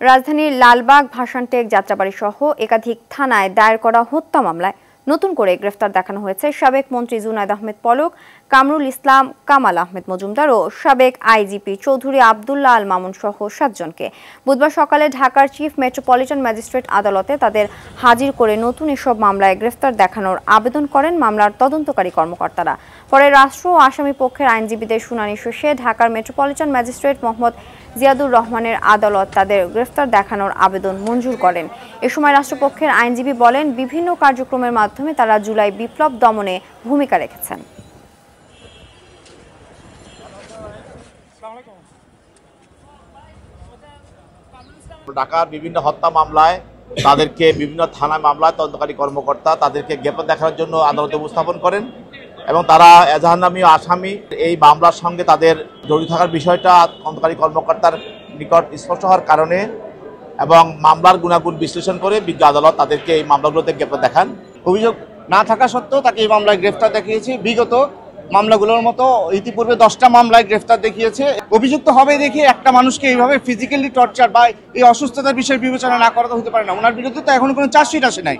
রাজধানীর লালবাগ, ভাসানটেক, যাত্রাবাড়ী সহ একাধিক থানায় দায়ের করা হত্যা মামলায় নতুন করে গ্রেফতার দেখানো হয়েছে সাবেক মন্ত্রী জুনায়েদ আহমেদ পলক, কামরুল ইসলাম, কামাল আহমেদ মজুমদার ও সাবেক আইজিপি চৌধুরী আব্দুল্লাহ আল মামুন সহ 7 জনকে। বুধবার সকালে ঢাকার চিফ মেট্রোপলিটন ম্যাজিস্ট্রেট আদালতে তাদের হাজির করে নতুন এসব মামলায় গ্রেফতার দেখানোর আবেদন করেন মামলার তদন্তকারী কর্মকর্তারা। পরে রাষ্ট্র ও আসামি পক্ষের আইনজীবীদের শুনানি শেষে ঢাকার মেট্রোপলিটন ম্যাজিস্ট্রেট মোহাম্মদ জিয়াদুর রহমানের আদালত তাদের গ্রেফতার দেখানোর আবেদন মঞ্জুর করেন। এ সময় রাষ্ট্রপক্ষের আইনজীবী বলেন, বিভিন্ন কার্যক্রমের মাধ্যমে তারা জুলাই বিপ্লব দমনে ভূমিকা রেখেছেন। ঢাকার বিভিন্ন হত্যা মামলায় তাদেরকে বিভিন্ন থানায় মামলায় তদন্তকারী কর্মকর্তা তাদেরকে গ্রেপ্তার দেখানোর জন্য আদালতে উপস্থাপন করেন এবং তারা এজাহারনামী আসামি এই মামলার সঙ্গে তাদের জড়িত থাকার বিষয়টা তদন্তকারী কর্মকর্তার নিকট স্পষ্ট হওয়ার কারণে এবং মামলার গুণাগুণ বিশ্লেষণ করে বিজ্ঞ আদালত তাদেরকে এই মামলাগুলোতে গ্রেপ্তার দেখান। অভিযোগ না থাকা সত্ত্বেও তাকে এই মামলায় গ্রেফতার দেখিয়েছে। বিগত মামলাগুলোর মতো ইতিপূর্বে 10টা মামলায় গ্রেফতার দেখিয়েছে। অভিযুক্ত হবে দেখে একটা মানুষকে এইভাবে ফিজিক্যালি টর্চার বা এই অসুস্থতার বিষয় বিবেচনা না করা হতে পারে না। ওনার বিরুদ্ধে তো এখনো কোনো চার্জশিট আসে নাই।